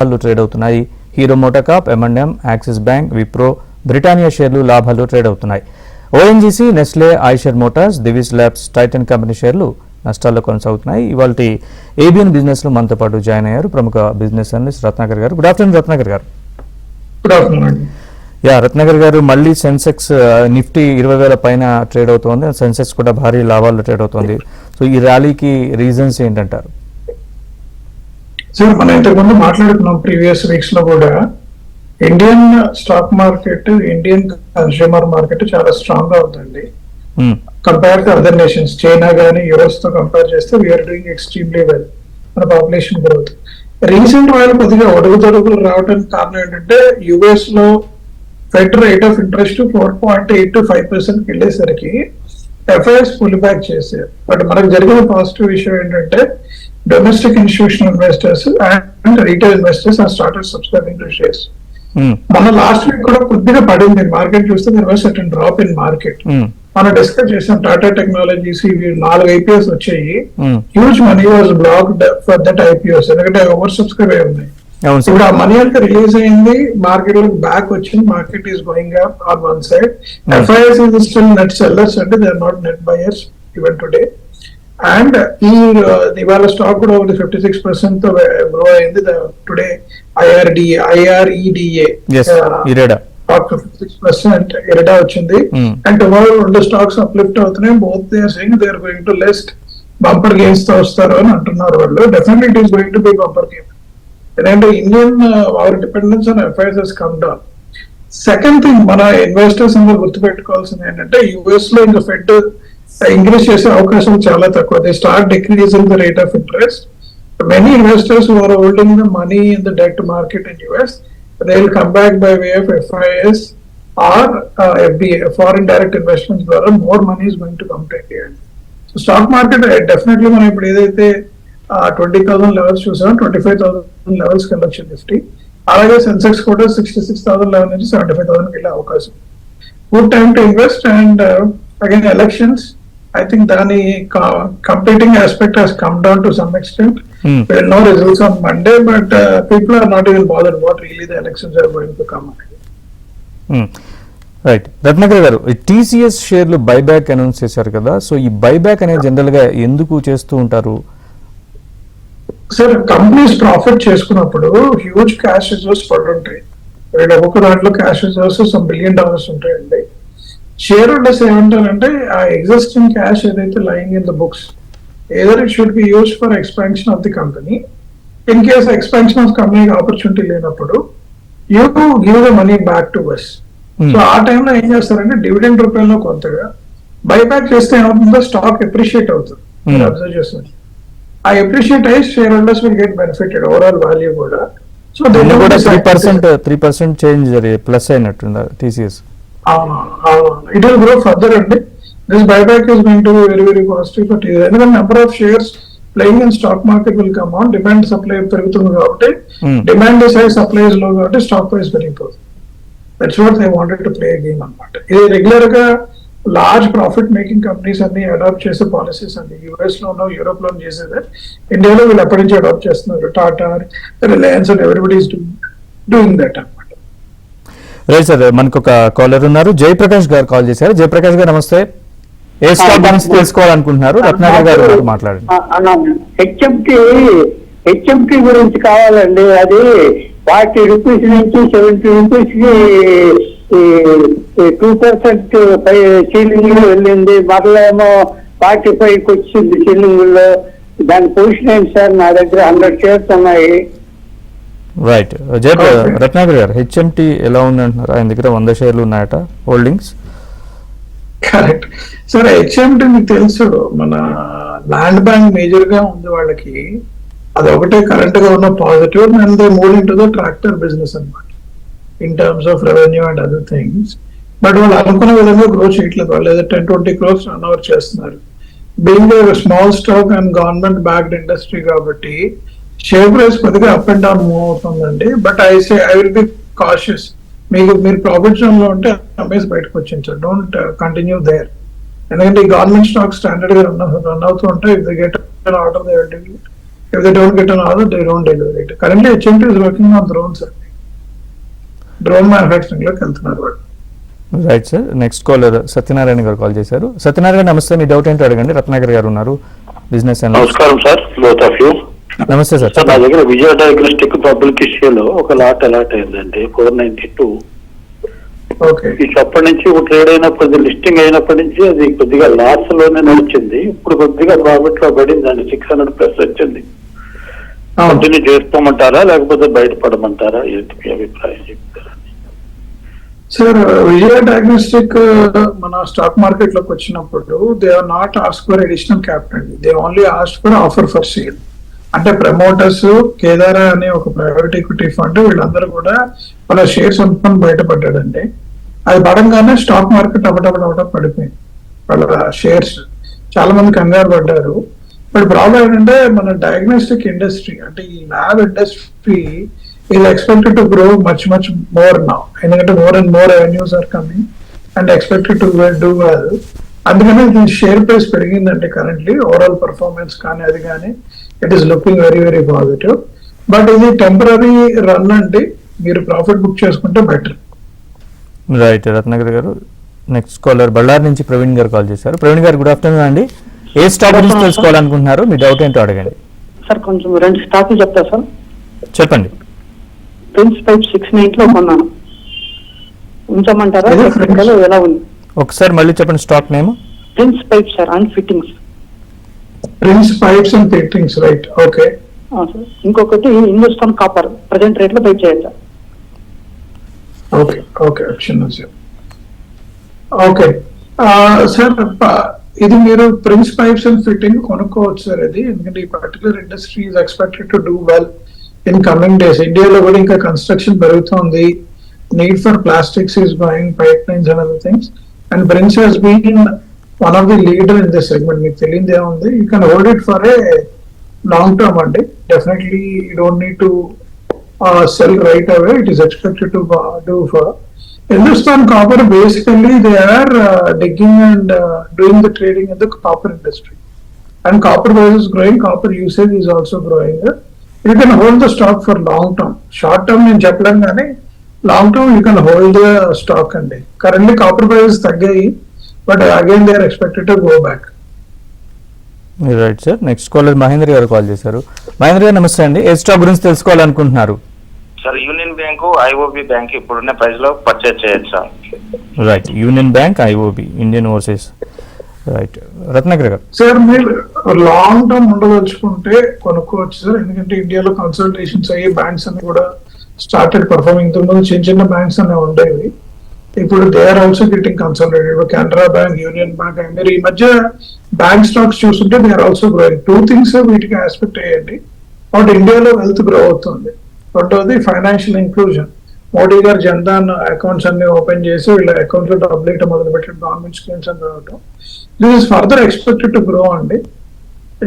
లాభాలు ట్రేడ్ అవుతున్నాయి. Hero మోటోకాప్, M&M, axis bank, Wipro, Britannia షేర్లు లాభాలు ట్రేడ్ అవుతున్నాయి. ONGC, Nestle, Eicher Motors, Divi's labs, Titan company షేర్లు నష్టాల్లో కొనసాగుతున్నాయి. ఇవాళ ఏబిఎన్ బిజినెస్ లో మనతో పాటు జాయిన్ అయ్యారు ప్రముఖ బిజినెస్ అనలిస్ట్ రత్నాకర్ గారు. గుడ్ ఆఫ్టర్నూన్ రత్నాకర్ గారు. Good afternoon. రత్నాకర్ గారు, మళ్ళీ సెన్సెక్స్ నిఫ్టీ 20,000 పైన ట్రేడ్ అవుతోంది. సెన్సెక్స్ కూడా భారీ లాభాల్లో ట్రేడ్ అవుతోంది. సో ఈ ర్యాలీకి రీజన్స్ ఏంటంటారు? సార్, మనం ఇంతకుముందు మాట్లాడుకున్నాం ప్రీవియస్ వీక్స్ లో కూడా Indian stock market, Indian consumer market చాలా స్ట్రాంగ్ గా ఉందండి compare to other nations. China గానీ యుఎస్ తో కంపేర్ చేస్తే వీఆర్ డూయింగ్ ఎక్స్ట్రీమ్లీ వెల్ మన పాపులేషన్ గ్రోత్. రీసెంట్ వాళ్ళు కొద్దిగా ఒడుగుదొడుగులు రావడానికి కారణం ఏంటంటే యుఎస్ లో Fed rate of interest 4.8 to 5% వెళ్ళేసరికి ఎఫ్ఐఎస్ పుల్ బ్యాక్ చేశారు. బట్ మనకు జరిగిన పాజిటివ్ విషయం ఏంటంటే domestic institutional investors and retail investors are started subscribing to shares. మన లాస్ట్ వీక్ కూడా కొద్దిగా పడింది మార్కెట్ చూస్తే, there was certain drop in market. మనం డిస్కస్ చేసాం టాటా టెక్నాలజీస్ 4 IPOs వచ్చాయి. Huge money was blocked for that IPOs ఎందుకంటే ఓవర్ సబ్స్క్రైబ్ అయి ఉన్నాయి. ఇప్పుడు ఆ మనీ అంతా రిలీజ్ అయింది, మార్కెట్ లో బ్యాక్ వచ్చింది, market is going up on one side. FIs is still net sellers అంటే they are not net buyers even today. And ఇవాళ స్టాక్ కూడా ఒకటి 56% తో గ్రో అయింది టుడే. IREDA స్టాక్ 56% ఎరిడా వచ్చింది. అండ్ టుమారో 2 స్టాక్స్ అప్లిఫ్ట్ అవుతున్నాయి. Both they are saying they are going to list. Bumper gains తో వస్తారు అని అంటున్నారు వాళ్ళు. Definitely it is going to be bumper gain. ఎందుకంటే Indian our dependence on FIs has come down. Second thing, మన investors అందరూ గుర్తుపెట్టుకోవాల్సింది ఏంటంటే యుఎస్ లో ఇంకా ఫెడ్ ఇంక్రీజ్ చేసే అవకాశం చాలా తక్కువ. They start decreasing the rate of interest. Many investors who are holding the money in the debt market in US, they will come back by way of FIs or FDI, foreign direct investments ద్వారా more money is going to come to India. So stock market definitely మనం ఇప్పుడు ఏదైతే 20,000 levels చూసాం, 25,000 levels కి వెళ్ళొచ్చు Nifty. అలాగే సెన్సెక్స్ కూడా 66,000 level నుంచి 75,000 కి వెళ్ళే అవకాశం. Good time to invest. And again elections, I think దాని competing aspect has come down to some extent. There are no results on Monday, but people are not even bothered what really the elections are going to come. Right. Ratnakar గారు, TCS షేర్లు buyback announce చేశారు కదా, so ఈ buyback అనేది general గా ఎందుకు చేస్తూ ఉంటారు? సార్, కంపెనీస్ ప్రాఫిట్ చేసుకున్నప్పుడు హ్యూజ్ క్యాష్ రిజర్వ్స్ పడుతుంటాయి. ఒక్కొక్క దాంట్లో క్యాష్ రిజర్వ్స్ $1 billion ఉంటాయండి. షేర్ హోల్డర్స్ ఏమంటారంటే ఆ ఎగ్జిస్టింగ్ క్యాష్ ఏదైతే lying in the books, either it should be used for expansion of the company. In case expansion of కంపెనీకి opportunity లేనప్పుడు you give the money back to us. So ఆ టైంలో ఏం చేస్తారంటే dividend రూపంలో కొంతగా బైబ్యాక్ చేస్తే ఏమవుతుందో స్టాక్ ఎప్రిషియేట్ అవుతుంది. అబ్జర్వ్ చేస్తుంది. ఆ ఎప్రిషియేట్ అయ్యి share holders will get benefited overall value కూడా. సో 3% చేంజ్ ప్లస్ అయినట్టుంది TCS. It will grow further and this buyback is going to be very, very positive for TCS. And the number of shares playing in stock market will come on. Demand supply perugutundi kabatti, demand is high, supply is low kabatti stock price పెరిగిపోతుంది. That's what they wanted to play a game అన్నమాట. ఇది regular గా large profit making companies అన్ని adapt చేసే policies అండి. US లోనో Europe లోనో చేసేది ఇండియాలో వీళ్ళు ఎప్పటి నుంచి అడాప్ట్ చేస్తున్నారు. Tata, Reliance and everybody is doing that అన్నమాట. రైట్ సార్, మనకు ఒక కాలర్ ఉన్నారు. జయప్రకాష్ గారు కాల్ చేశారు. జయప్రకాష్ గారు నమస్తే. ఏ స్టాక్ గురించి తెలుసుకోవాలనుకుంటున్నారు? రత్నాకర్ గారు మాట్లాడండి. హెచ్ఎంటి గురించి కావాలండి. అది 40 రూపీస్ నుంచి 70 రూపీస్ కి 2% సీలింగ్ లో వెళ్ళింది. మరలా ఏమో 45కి వచ్చింది సీలింగ్ లో. దాని పొజిషన్ ఏంటి సార్? నా దగ్గర 100 షేర్స్ ఉన్నాయి. రైట్. రత్నాకర్ గారు, హెచ్ఎంటి ఎలా ఉందంటున్నారు? ఆయన దగ్గర 100 షేర్లు ఉన్నాయట హోల్డింగ్స్. Correct sir. హెచ్ఎంటి మీకు తెలుసు, మన ల్యాండ్ బ్యాంక్ మేజర్ గా ఉంది వాళ్ళకి. అది ఒకటే కరెంట్ గా ఉన్న positive. And they move into the tractor business అన్నమాట in terms of revenue and other things. But వాళ్ళు అనుకున్న విధంగా గ్రో చేయట్లేదు. వాళ్ళు ఏదో 10-20 crores రన్ ఓవర్ చేస్తున్నారు. Being small stock and government backed industry కాబట్టి షేర్ ప్రైస్ కొద్దిగా అప్ అండ్ డౌన్ మూవ్ అవుతుందండి. But I will be cautious. మీరు ప్రాఫిట్ జోన్ లో ఉంటే అమ్మేసి బయటకు వచ్చింది సార్. Don't continue there. ఎందుకంటే ఈ గవర్నమెంట్ స్టాక్ స్టాండర్డ్ గా రన్ అవుతూ ఉంటాయి. If they get order they will If they don't get an order, they don't deliver it. Currently, HMT is working on drones. Drone manufacturing లోకి వెళ్తున్నారు వాళ్ళు. Right sir. Next caller Satyanarayana గారు call చేశారు. సత్యనారాయణ నమస్తే, మీ doubt ఏంటో అడగండి. రత్నాకర్ గారు ఉన్నారు బిజినెస్ అండ్. నమస్కారం సార్, బోత్ ఆఫ్ యూ. నమస్తే సార్. సార్, నా దగ్గర విజయ డయాగ్నోస్టిక్ పబ్లిక్ ఇష్యూలో ఒక లాట్ అలాట్ అయిందండి, 492. ఓకే. అప్పటి నుంచి ట్రేడ్ అయినప్పుడు, లిస్టింగ్ అయినప్పటి నుంచి అది కొద్దిగా లాస్ లోనే నడిచింది. ఇప్పుడు కొద్దిగా ప్రాఫిట్ లో పడిందండి, 600+ వచ్చింది. కంటిన్యూ చేసుకోమంటారా లేకపోతే బయటపడమంటారా? ఏంటి మీ అభిప్రాయం చెప్తారా? సార్, విజయ డయాగ్నోస్టిక్ మన స్టాక్ మార్కెట్ లోకి వచ్చినప్పుడు they are not ask for additional capital, they only ask for offer for sale. అంటే ప్రమోటర్స్, కేదారా అనే ఒక ప్రైవేట్ ఈక్విటీ ఫండ్, వీళ్ళందరూ కూడా వాళ్ళ షేర్స్ అమ్ముకొని బయటపడ్డాడండి. అది పడంగానే స్టాక్ మార్కెట్ అవటం పడిపోయింది. వాళ్ళ షేర్స్ చాలా మంది కంగారు పడ్డారు. బట్ ప్రాబ్లం ఏంటంటే మన డయాగ్నోస్టిక్ ఇండస్ట్రీ అంటే ఈ lab industry is expected to grow much more now. ఎందుకంటే more and more revenues are coming and expected to do well. అందుకనే దీని షేర్ ప్రైస్ పెరిగిందంటే కరెంట్లీ ఓవరాల్ పర్ఫార్మెన్స్ కానీ అది కానీ it is looking very positive. But ఇది temporary run అండి, మీరు ప్రాఫిట్ బుక్ చేసుకుంటే better. Right Ratnakar garu. Next caller Ballari నుంచి ప్రవీణ్ గారు కాల్ చేశారు. ప్రవీణ్ గారు గుడ్ ఆఫ్టర్నూన్ అండి. ఏ స్టాక్ గురించి తెలుసుకోవాలనుకుంటున్నారు, మీ డౌట్ ఏంటో అడగండి. సార్ కొంచెం 2 స్టాక్లు చెప్తా సార్. చెప్పండి. ప్రిన్స్ పైప్ 690 లో కొన్నాను, ఉంచమంటారా? ఎలా ఉంది ఒకసారి మళ్ళీ చెప్పండి stock name. Prince pipe sir and fittings. Prince pipes and fittings, right. Okay sir. ఇంకొకటి హిందుస్థాన్ కాపర్ ప్రజెంట్ రేట్ లో బై చేయొచ్చా? ఓకే ఓకే సార్, ఇది మీరు ప్రిన్స్ పైప్స్ అండ్ ఫిట్టింగ్ కొనుక్కోవచ్చు సార్. ఇది ఎందుకంటే ఈ particular industry is expected to do well in coming days. ఇండియాలో కూడా ఇంకా కన్స్ట్రక్షన్ పెరుగుతుంది, need for plastics is going, pipelines and other things, and Prince has been one of the leader in this segment. మీకు తెలియదు ఏముంది, you can hold it for a long term అండి. Definitely you don't need to sell right away. It is expected to do for Hindustan Copper. Basically they are digging and doing the trading in the copper industry, and copper price is growing, copper usage is also growing. You can hold the stock for long term. Short term నేను చెప్పలేను కానీ long term you can hold the stock అండి. Currently copper prices తగ్గాయి, but again they are expected to go back. Right sir. Next caller Mahendra గారు call చేశారు. మహేంద్ర గారు నమస్తే అండి. ఏ స్టాక్ గురించి తెలుసుకోవాలనుకుంటున్నారు? Sir, union bank, IOB bank ఇప్పుడున్న ప్రైస్ లో పర్చేజ్ చేయొచ్చా? Right, union bank, IOB, Indian overseas. Right Ratnakar గారు. సార్, మీరు లాంగ్ టర్మ్ ఉండదలుచుకుంటే కొనుక్కోవచ్చు సార్. ఎందుకంటే ఇండియాలో కన్సల్టేషన్స్ అయ్యే బ్యాంక్స్ అన్ని కూడా స్టార్టెడ్ పర్ఫార్మింగ్. ఇంతకుముందు చిన్న బ్యాంక్స్ అనేవి ఉండేవి, ఇప్పుడు they are also getting consolidated. Canara Bank, Union Bank, మీరు ఈ మధ్య బ్యాంక్ స్టాక్స్ చూస్తుంటే they are also growing. 2 things వీటికి ఆస్పెక్ట్ అయ్యండి. ఒకటి ఇండియాలో వెల్త్ గ్రో అవుతుంది, రెండోది ఫైనాన్షియల్ ఇంక్లూజన్. మోడీ గారు జన్ధన్ అకౌంట్స్ అన్ని ఓపెన్ చేసి వీళ్ళ అకౌంట్స్ లో డబ్బులు ఇవ్వడం మొదలు పెట్టారు, గవర్నమెంట్ స్కీమ్స్ అని రావడం. This is further expected to grow అండి.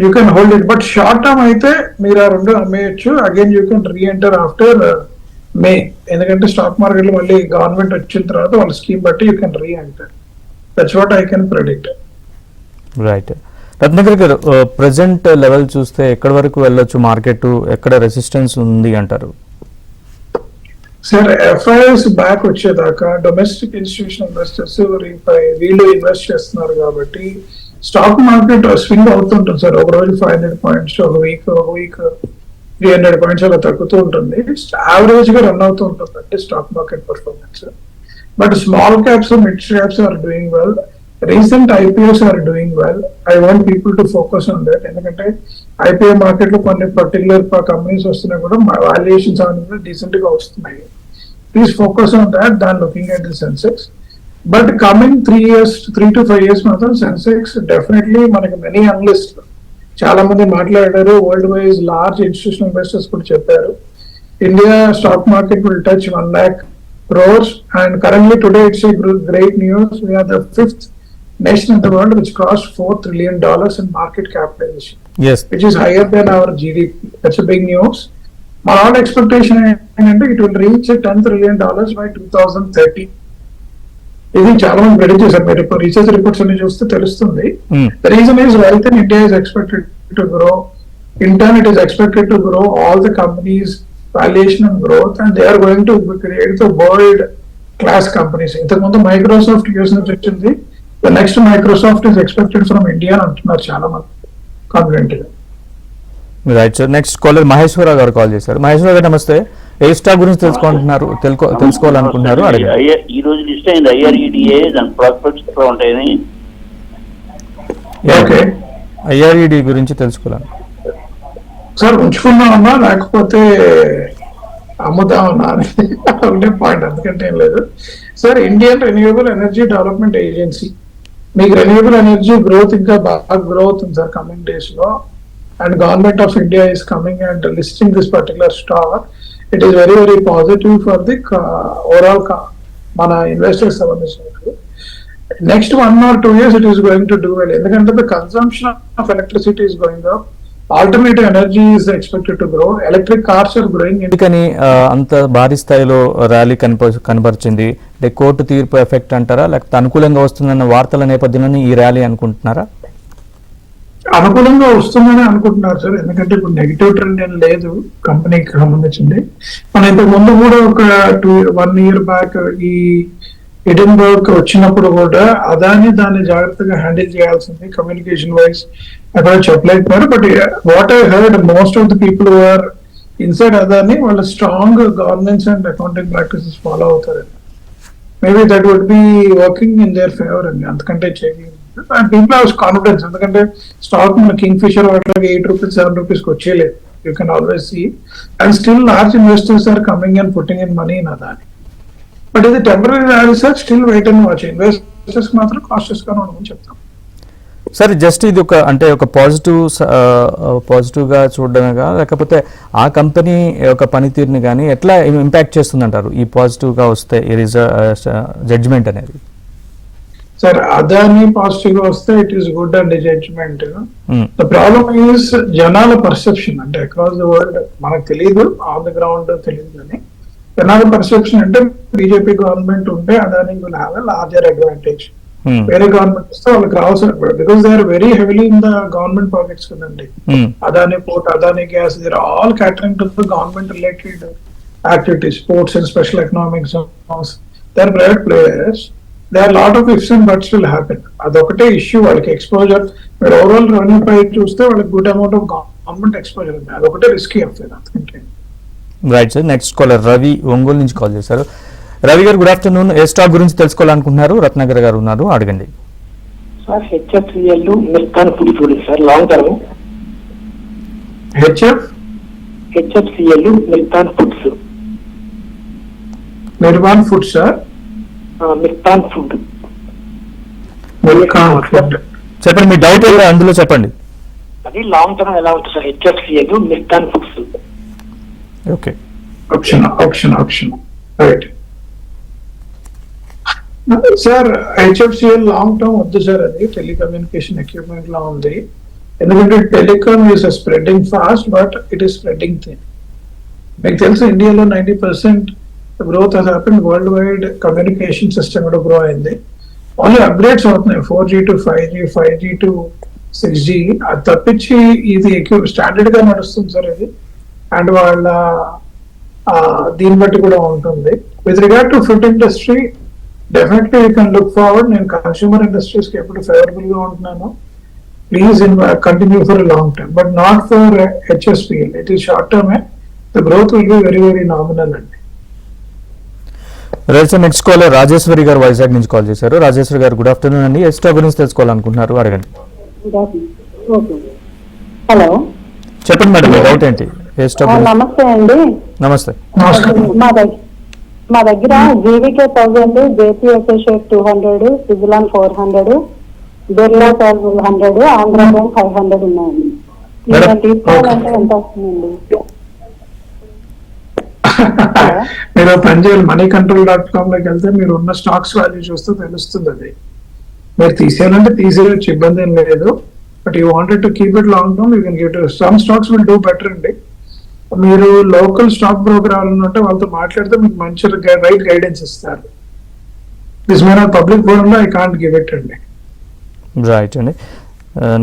You can hold it, but short term అయితే మీరు ఆ 2 అమ్మేయచ్చు. Again you can reenter after May, ఎందుకంటే స్టాక్ మార్కెట్ లో మళ్ళీ గవర్నమెంట్ వచ్చిన తర్వాత వాళ్ళ స్కీమ్ బట్టి you can re-enter. That's what I can predict. Right Ratnakar గారు, ప్రెసెంట్ లెవెల్ చూస్తే ఎక్కడి వరకు వెళ్ళొచ్చు మార్కెట్, ఎక్కడ రెసిస్టెన్స్ ఉంది అంటారు? సార్, ఎఫ్ఐఎస్ బ్యాక్ వచ్చేదాకా డొమెస్టిక్ ఇన్స్టిట్యూషనల్ ఇన్వెస్టర్స్ వీళ్ళు ఇన్వెస్ట్ చేస్తున్నారు కాబట్టి స్టాక్ మార్కెట్ స్వింగ్ అవుతుంటుంది సార్. ఒక రోజు 500 పాయింట్స్, ఒక వీక్ 300 పాయింట్స్ అలా తగ్గుతూ ఉంటుంది. యావరేజ్ గా రన్ అవుతూ ఉంటుంది అంటే stock market performance. But small caps, mid caps are doing well. Recent IPOs are doing well. I want people to focus on that. ఎందుకంటే ఐపీఓ మార్కెట్ లో కొన్ని పర్టికులర్ కంపెనీస్ వస్తున్నాయి కూడా వాల్యుయేషన్స్ అనేది డీసెంట్ గా వస్తున్నాయి. Please focus on that than looking at the Sensex. But coming 3 to 5 years మాత్రం Sensex definitely మనకి మెనీ అనలిస్ట్ చాలా మంది మాట్లాడారు. World wise large institutional investors కూడా చెప్పారు India stock market will touch 1 lakh crores, and currently today it's a great news. We are the 5th nation in the world which crossed $4 trillion in market capitalization. Yes, which is higher than our GDP. That's a big news. My all expectation is it will reach $10 trillion by 2030. ఇది చాలా మంది predict చేశారు. మీరు ఇప్పుడు research reports అన్ని చూస్తే తెలుస్తుంది. The reason is wealth in India is expected to grow. In turn, it is expected to grow all the companies' valuation and growth, and they are going to create the world class companies. ఇంతకుముందు Microsoft US నుంచి వచ్చింది. The next Microsoft is expected from India అని అంటున్నారు చాలా మంది confident గా. Right sir. Next caller Maheshwararao గారు call చేశారు. మహేశ్వరరావు గారు నమస్తే. ఏ స్టాక్ గురించి తెలుసుకోవాలనుకుంటున్నారు అడగండి. ఈ రోజు లిస్ట్ అయింది ఐఆర్ఈడిఏ, దాని ప్రాస్పెక్ట్స్ ఎట్లా ఉంటాయని. ఓకే, ఐఆర్ఈడి గురించి తెలుసుకోవాలి సార్. ఉంచుకుందామన్నా లేకపోతే అమ్ముదామన్నా అని ఉండే పాయింట్, అందుకంటే ఏం లేదు sir. Indian renewable energy development agency, మీకు రెన్యూవబుల్ ఎనర్జీ గ్రోత్ ఇంకా బాగా గ్రో అవుతుంది సార్ కమింగ్ డేస్ లో. And government of India is coming and listing this particular stock. It is very very positive for the overall మన investors సంబంధించినట్టు. Next 1 or 2 years it is going to do well, ఎందుకంటే the consumption of electricity is going up, alternative energy is expected to grow, electric cars are growing. ఎందుకని అంత భారీ స్థాయిలో rally కనబరిచింది? అంటే court తీర్పు effect అంటారా, లేకపోతే అనుకూలంగా వస్తుందన్న వార్తల నేపథ్యంలో ఈ ర్యాలీ అనుకుంటున్నారా? అనుకూలంగా వస్తుందని అనుకుంటున్నారు సార్, ఎందుకంటే ఇప్పుడు నెగిటివ్ ట్రెండ్ ఏం లేదు కంపెనీకి సంబంధించింది. మనం ఇంతకు ముందు కూడా ఒక 1 year బ్యాక్ ఈ ఎడిన్బర్గ్ వచ్చినప్పుడు కూడా అదాని దాన్ని జాగ్రత్తగా హ్యాండిల్ చేయాల్సింది కమ్యూనికేషన్ వైజ్ అక్కడ చెప్పలేకపోయారు. But what I heard most of the people who are inside Adani వాళ్ళు strong governance and accounting practices follow అవుతారు. Maybe that would be working in their favour అండి, అందుకంటే చేయలేదు. అండ్ పీపుల్ హావ్ కాన్ఫిడెన్స్, ఎందుకంటే stock మన Kingfisher water ₹8 ₹7 వచ్చేయలేదు. You can always see and still large investors are coming and putting in money in Adani. But ఇది temporary rally sir, still wait and watch. Investors మాత్రం cautious గా ఉండమని చెప్తాం. సరే, just ఇది ఒక పాజిటివ్ గా చూడడమేగా, లేకపోతే ఆ కంపెనీ యొక్క పనితీరుని కానీ ఎట్లా ఇంపాక్ట్ చేస్తుందంటారు ఈ పాజిటివ్ గా వస్తే ఈ జడ్జ్మెంట్ అనేది? సార్ అదాని పాజిటివ్ గా వస్తే it is good and judgement. The problem is జనాల పర్సెప్షన్, అంటే అక్రాస్ ద వరల్డ్ మనకు తెలియదు, ఆన్ ద గ్రౌండ్ తెలియదు. కానీ జనాల పర్సెప్షన్ అంటే బీజేపీ గవర్నమెంట్ ఉంటే Adani will have a larger advantage. వేరే గవర్నమెంట్ వస్తే వాళ్ళకి రావాల్సిన, because they are very heavily in the government pockets కదండి. Adani port, Adani gas, they are all catering to the government related activities, sports and special economic zones. They are private players. There are a lot of ifs and buts will happen. అదొకటే issue వాళ్ళకి. Exposure మీరు overall revenue పై చూస్తే వాళ్ళకి good amount of government exposure ఉంది, అదొకటే risky అవుతుంది అందుకంటే. Right sir. Next caller Ravi Ongole నుంచి కాల్ చేశారు. రవి గారు గుడ్ ఆఫ్టర్నూన్. ఏ స్టాక్ గురించి తెలుసుకోవాలనుకుంటున్నారు? రత్నాకర్ గారు ఉన్నారు, అడగండి. సార్ హెచ్ఎఫ్సిఎల్ మిర్కాన్ ఫుడ్ చూడండి సార్, లాంగ్ టర్మ్. హెచ్ఎఫ్సిఎల్ మిర్కాన్ ఫుడ్స్. నిర్వాన్ ఫుడ్ సార్, మిర్కాన్ ఫుడ్. చెప్పండి, మీ డౌట్ ఏదో అందులో చెప్పండి. అది లాంగ్ టర్మ్ ఎలా ఉంటుంది సార్? హెచ్ఎఫ్సిఎల్ మిర్కాన్ foods. Okay, option right sir. HFCL long term వద్దు సార్, అది టెలికమ్యూనికేషన్ ఎక్విప్మెంట్ లా ఉంది. ఎందుకంటే telecom is spreading fast, but it is spreading thin. మీకు తెలుసు ఇండియాలో 90% growth has happened world wide. Communication system కూడా గ్రో అయింది. ఓన్లీ అప్గ్రేడ్స్ అవుతున్నాయి 4G to 5G, 5G to 6G. అది తప్పించి ఇది స్టాండర్డ్ గా నడుస్తుంది సార్ ఇది. అండ్ వాళ్ళ దీన్ని బట్టి కూడా ఉంటుంది. With regard to food industry, definitely you can look forward. నేను కన్స్యూమర్ ఇండస్ట్రీస్ కి ఎప్పుడు ఫేవరబుల్ గా ఉంటున్నాను. Please continue for long term, but not for HSPL. It is short term. The growth will be very very nominal అండి. Right sir. Next caller Rajeshwari garu Vizag నుంచి call చేశారు. రాజేశ్వరి గారు good afternoon అండి. ఏ స్టాక్ గురించి తెలుసుకోవాలనుకుంటున్నారు? అడగండి. హలో, చెప్పండి మేడం, మీ డౌట్ ఏంటి? ఏ స్టాక్? నమస్తే అండి. నమస్తే. మా దగ్గర జీవికే 1000, JP associate 200, సిజిలాన్ 400, Birla 1200, Andhra bank 500 ఉన్నాయండి. తీసుకోవాలంటే ఎంత వస్తుందండి? మీరు పనిచేయాలి, moneycontrol.com లోకి వెళ్తే మీరు ఉన్న స్టాక్స్ వాల్యూ చూస్తే తెలుస్తుంది. అది మీరు తీసేయాలంటే తీసేయచ్చు, ఇబ్బంది ఏం లేదు. But you wanted to keep it long term, you can give to some stocks will do better అండి. మీరు లోకల్ స్టాక్ బ్రోకర్ ఎవరైనా వాళ్ళతో మాట్లాడితే మీకు మంచి రైట్ గైడెన్స్ ఇస్తారు. This may not public forum లో ఐ కాంట్ గివ్ ఇట్ అండి. రైట్ అండి.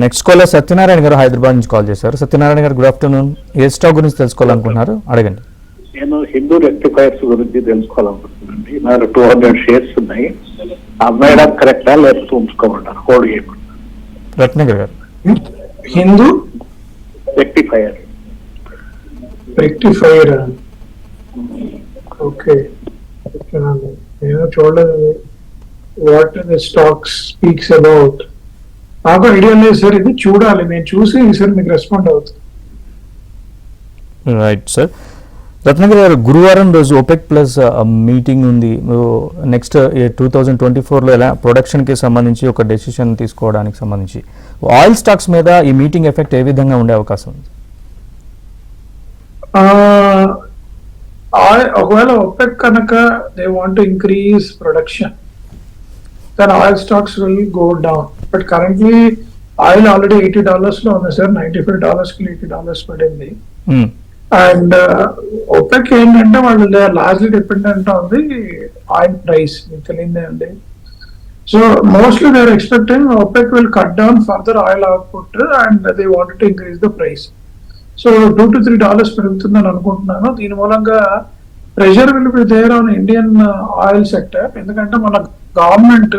నెక్స్ట్ కాలర్ సత్యనారాయణ గారు హైదరాబాద్ నుంచి కాల్ చేశారు. సత్యనారాయణ గారు, గుడ్ ఆఫ్టర్నూన్. ఏ స్టాక్ గురించి తెలుసుకోవాలనుకుంటున్నారు, అడగండి. నేను హిందూ రెక్టిఫైర్స్ గురించి తెలుసుకోవాలనుకుంటున్నానండి. నాకు 200 షేర్స్ ఉన్నాయి. అమ్మేయడం కరెక్టా లేకపోతే ఉంచుకోమంటారు, హోల్డ్ చేయమంటారు? రత్నగిరి గారు. హిందూ రెక్టిఫైర్. ఓకే, నేను చూడలేదు what the stock speaks about. నాకు ఐడియా లేదు సార్, ఇది చూడాలి, నేను చూసి సార్ మీకు రెస్పాండ్ అవుతుంది. Right sir. రత్నగిరి గారు, గురువారం రోజు OPEC ప్లస్ మీటింగ్ ఉంది. నెక్స్ట్ 2024లో ఎలా ప్రొడక్షన్కి సంబంధించి ఒక డెసిషన్ తీసుకోవడానికి సంబంధించి ఆయిల్ స్టాక్స్ మీద ఈ మీటింగ్ ఎఫెక్ట్ ఏ విధంగా ఉండే అవకాశం ఉంది? ఒకవేళ OPEC కనుక they want to increase production, then oil stocks will go down. But currently oil already $80 లో ఉంది సార్, $95 కి $80 పడింది. అండ్ OPEC ఏంటంటే వాళ్ళు largely dependent on the oil price, మీకు తెలియదే అండి. So mostly they are expecting OPEC will cut down further oil output and they wanted to increase the price. So $2 to $3 పెరుగుతుందని అనుకుంటున్నాను. దీని మూలంగా pressure will be there on Indian oil sector, ఎందుకంటే మన government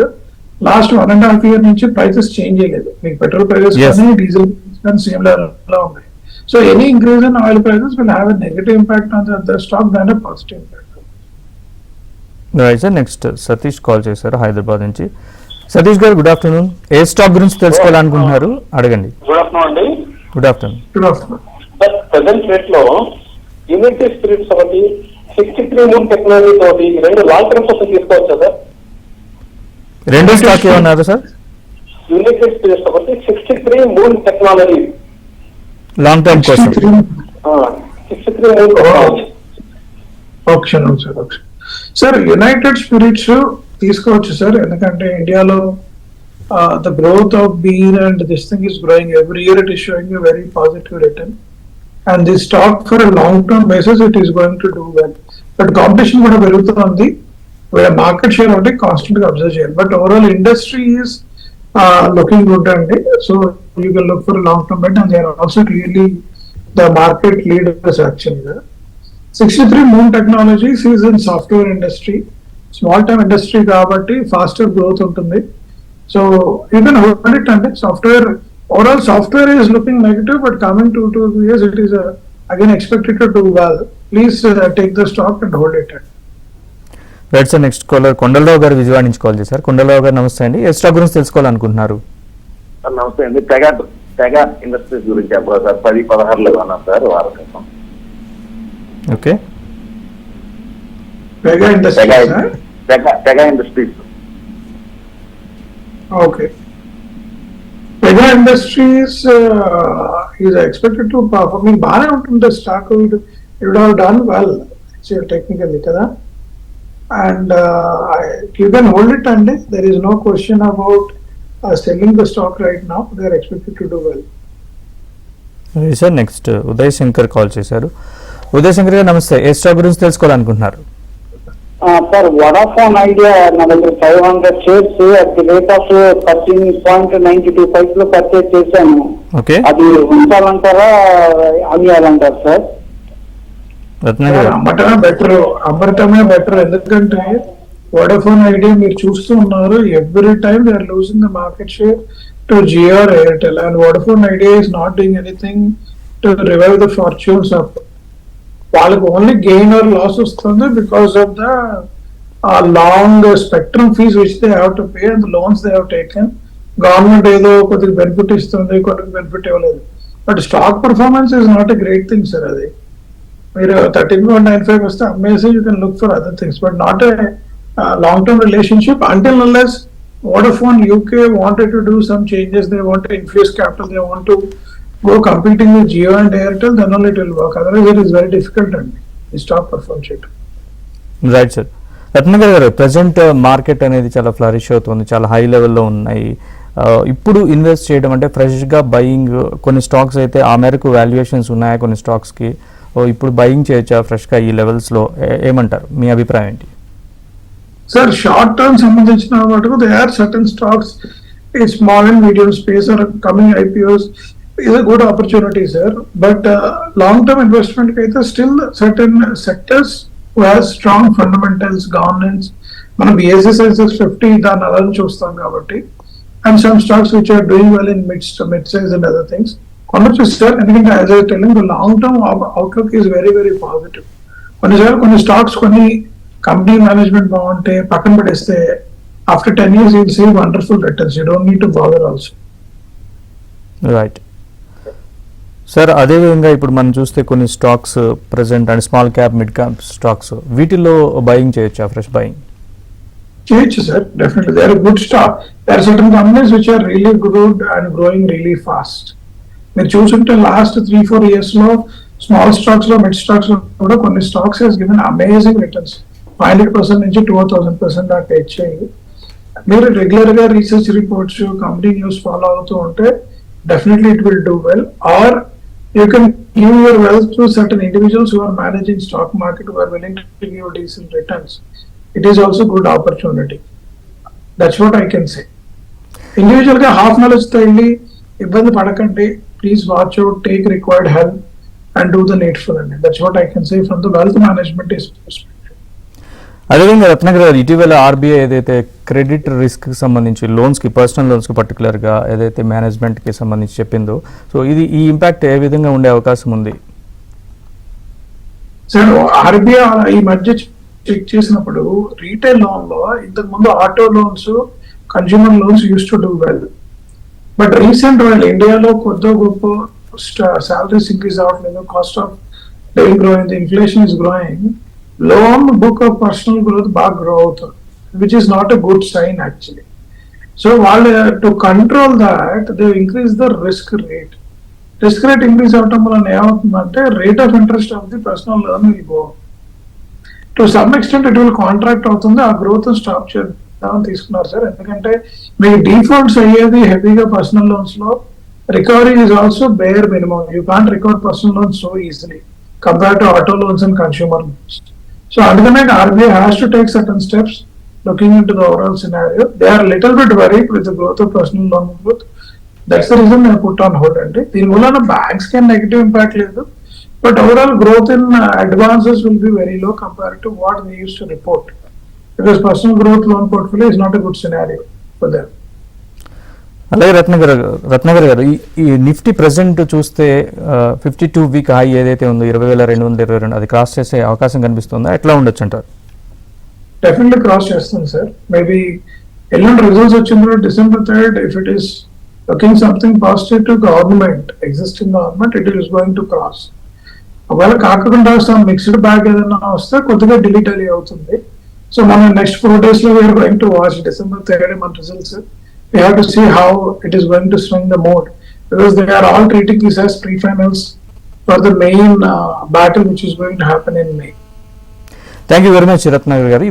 last 1.5 year నుంచి prices change చేయలేదు. మీకు petrol prices కానీ డీజిల్ కానీ సేమ్ లెవెల్ ఉన్నాయి. So any increase in oil prices will have a negative impact on the stock than a positive impact. Right sir. Next Satish call చేశారు హైదరాబాద్ నుంచి. సతీష్ గారు, good afternoon. ఏ stock గురించి తెలుసుకోవాలనుకుంటున్నారు, అడగండి. గుడ్ ఆఫ్టర్నూన్ అండి. Good afternoon. Sir, present rate లో United spirits ఒకటి 63 moon technology తోటి రెండు లాంగ్ టర్మ్ కోసం తీసుకోవచ్చా సార్? రెండు స్టాక్ ఏమన్నారు సార్? యునైటెడ్ స్పిరిట్స్ ఒకటి 63 మూన్ టెక్నాలజీ లాంగ్ టర్మ్ కోసం. 63 moon technology option sir. United spirits తీసుకోవచ్చు సార్, ఎందుకంటే ఇండియాలో the growth of beer and this thing is growing every year. It is showing a very positive return and this stock for a long term basis it is going to do well. But competition kuda perugutundi, where market share only constantly observe cheyaలి. But overall industry is looking good andi, so you can look for a long term bet, and they are also clearly the market leaders actually. 63 Moon Technologies is in software industry, small time industry kabatti faster growth untundi, so you can hold it andi. Software overall software is looking negative, but coming to 2 years it is again expected to do well. Please take the stock and hold it. Right sir. Next caller Kondalarao గారు విజయవాడ నుంచి call చేశారు. కొండలరావు గారు, నమస్తే అండి. ఏ stock గురించి తెలుసుకోవాలనుకుంటున్నారు? నమస్తే అండి. తెగా ఇండస్ట్రీస్ గురించి చెప్పాలి సార్. 10-16 ఉన్నాం సార్ వారం క్రితం. Okay. Tega industries. Okay. Mega Industries is expected to perform. బాగానే ఉంటుంది stock. It would have done well technically కదా, and you can hold it and there is no question about selling the stock right now. They are expected to do well. Sir. Next Uday Shankar call చేశారు. ఉదయ్ శంకర్ గారు, నమస్తే. ఏ stock గురించి తెలుసుకోవాలనుకుంటున్నారు? Sir, Vodafone idea నా దగ్గర 500 shares at the rate of 13.92 లో purchase చేశాను. అది ఉంచాలంటారా అమ్మేయాలంటారా సార్? అమ్మటమే బెటర్, ఎందుకంటే వడాఫోన్ ఐడియా మీరు చూస్తూ ఉన్నారు, every time they are losing the market share to Jio or Airtel, and Vodafone Idea is not doing anything to revive the fortunes of. వాళ్ళకి ఓన్లీ గెయిన్ ఆర్ లాస్ వస్తుంది because of the long spectrum fees which they have to pay and loans they have taken. Government ఏదో కొద్దిగా benefit ఇస్తుంది, కొద్దిగా benefit ఇవ్వలేదు. But stock performance is not a great thing sir. అది మీరు 13.95 వస్తే అమ్మేసి you can look for other things, but not a long term relationship until unless Vodafone UK wanted to do some changes. They want to infuse capital. They want to go competing with Jio and Airtel, then only it will work. Otherwise, it is very difficult and the stock performs it. Right sir. Ratnakar garu, present market అనేది చాలా flourish అవుతుంది, చాలా high లెవెల్లో ఉన్నాయి. ఇప్పుడు invest చేయడం అంటే ఫ్రెష్గా బయింగ్, కొన్ని స్టాక్స్ అయితే ఆ మేరకు వాల్యుయేషన్స్ ఉన్నాయా కొన్ని స్టాక్స్కి, ఇప్పుడు బయింగ్ చేయొచ్చా ఫ్రెష్గా ఈ లెవెల్స్లో, ఏమంటారు, మీ అభిప్రాయం ఏంటి? సార్, షార్ట్ టర్మ్ సంబంధించిన మటుకు they are certain stocks a small and medium space or coming IPOs is a good opportunity, sir. But long-term investment kaithe still certain sectors who has strong fundamentals, governance. మనం BSE sensex 50 దాన్ని అలా చూస్తాం కాబట్టి, and some stocks which are doing well in mid-size and other things. కొనొచ్చు sir, ఎందుకంటే as I tell you, the long-term outlook is very very positive. కొన్నిసార్లు కొన్ని stocks కొన్ని కంపెనీ మేనేజ్మెంట్ బాగుంటే పక్కన పడేస్తే after 10 years you'll see wonderful returns. You don't need to bother also. Right sir, అదేవిధంగా ఇప్పుడు మనం చూస్తే కొన్ని stocks present and small cap mid cap stocks వీటిల్లో బయింగ్ చేయొచ్చా, ఫ్రెష్ బయింగ్ చేయొచ్చు sir, definitely. They are good stock. They are certain companies which are really good and growing really fast. మీరు చూసుంటే లాస్ట్ 3-4 years లో small stocks లో, mid stocks లో కూడా కొన్ని stocks has given amazing returns. 500% నుంచి 2000% దాకా ఇచ్చాయి. మీరు రెగ్యులర్ గా research reports, company news follow అవుతూ ఉంటే definitely it will do well. Or you can give your wealth to certain individuals who are managing stock market, who are willing to give decent returns. It is also good opportunity. That's what I can say. Individual గా half knowledge తో వెళ్ళి ఇబ్బంది పడకండి. Please watch out, take required help and do the needful. That's what I can say from the wealth management perspective. అదేవిధంగా రత్నాకర్ గారు, ఇటీవల RBI ఏదైతే credit risk సంబంధించి లోన్స్కి, పర్సనల్ లోన్స్కి పర్టికులర్గా ఏదైతే మేనేజ్మెంట్కి సంబంధించి చెప్పిందో, సో ఇది ఈ ఇంపాక్ట్ ఏ విధంగా ఉండే అవకాశం ఉంది? సార్, ఆర్బీఐ ఈ మధ్య చెక్ చేసినప్పుడు రీటైల్ లోన్ లో ఇంతకు ముందు auto loans, consumer loans used to do well. But recent while ఇండియాలో కొద్ది గొప్ప సాలరీస్ ఇంక్రీజ్ అవ్వట్లేదు, cost of living growing, inflation is growing, loan book of personal growth బాగా గ్రో అవుతుంది, which is not a good sign actually. So వాళ్ళు to control that they increase the risk rate. Risk rate increase అవటం వల్ల ఏమవుతుందంటే rate of interest of the personal loan will go. To some extent it will contract అవుతుంది. ఆ growth stop చేద్దామని తీసుకున్నారు sir. ఎందుకంటే మీకు డిఫాల్ట్స్ అయ్యేది హెవీగా పర్సనల్ లోన్స్ లో. Recovery is also bare minimum. You can't recover personal loans so easily compare to auto loans and consumer loans. So అందుకనే RBI has to take certain steps looking into the overall scenario. They are little bit worried with the growth of personal loan growth. That's the reason నేను put on hold అండి. దీని వల్ల banks కి negative impact లేదు. But overall growth in advances will be very low compared to what they used to report, because personal growth loan portfolio is not a good scenario for them. అలాగే రత్నాకర్ గారు, ఈ Nifty present చూస్తే 52 week high ఏదైతే ఉందో 20,222 అది cross చేసే అవకాశం కనిపిస్తుందా? ఎట్లా ఉండొచ్చు అంటారు? డెఫినెట్లీ క్రాస్ చేస్తుంది సార్. మేబీ ఎల్లుండి రిజల్ట్స్ వచ్చిన December 3rd, if it is looking something positive to government, existing government, it is going to cross. ఒకవేళ కాకుండా సమ్ మిక్స్డ్ బ్యాగ్ ఏదైనా వస్తే కొద్దిగా డిలీటరీ అవుతుంది. సో మనం నెక్స్ట్ 4 days లో we're going to watch December 3rd మన results. We have to see how it is going to swing the mode, because they are all treating this as pre finals for the main battle which is going to happen in May. Thank you very much Ratnakar గారు.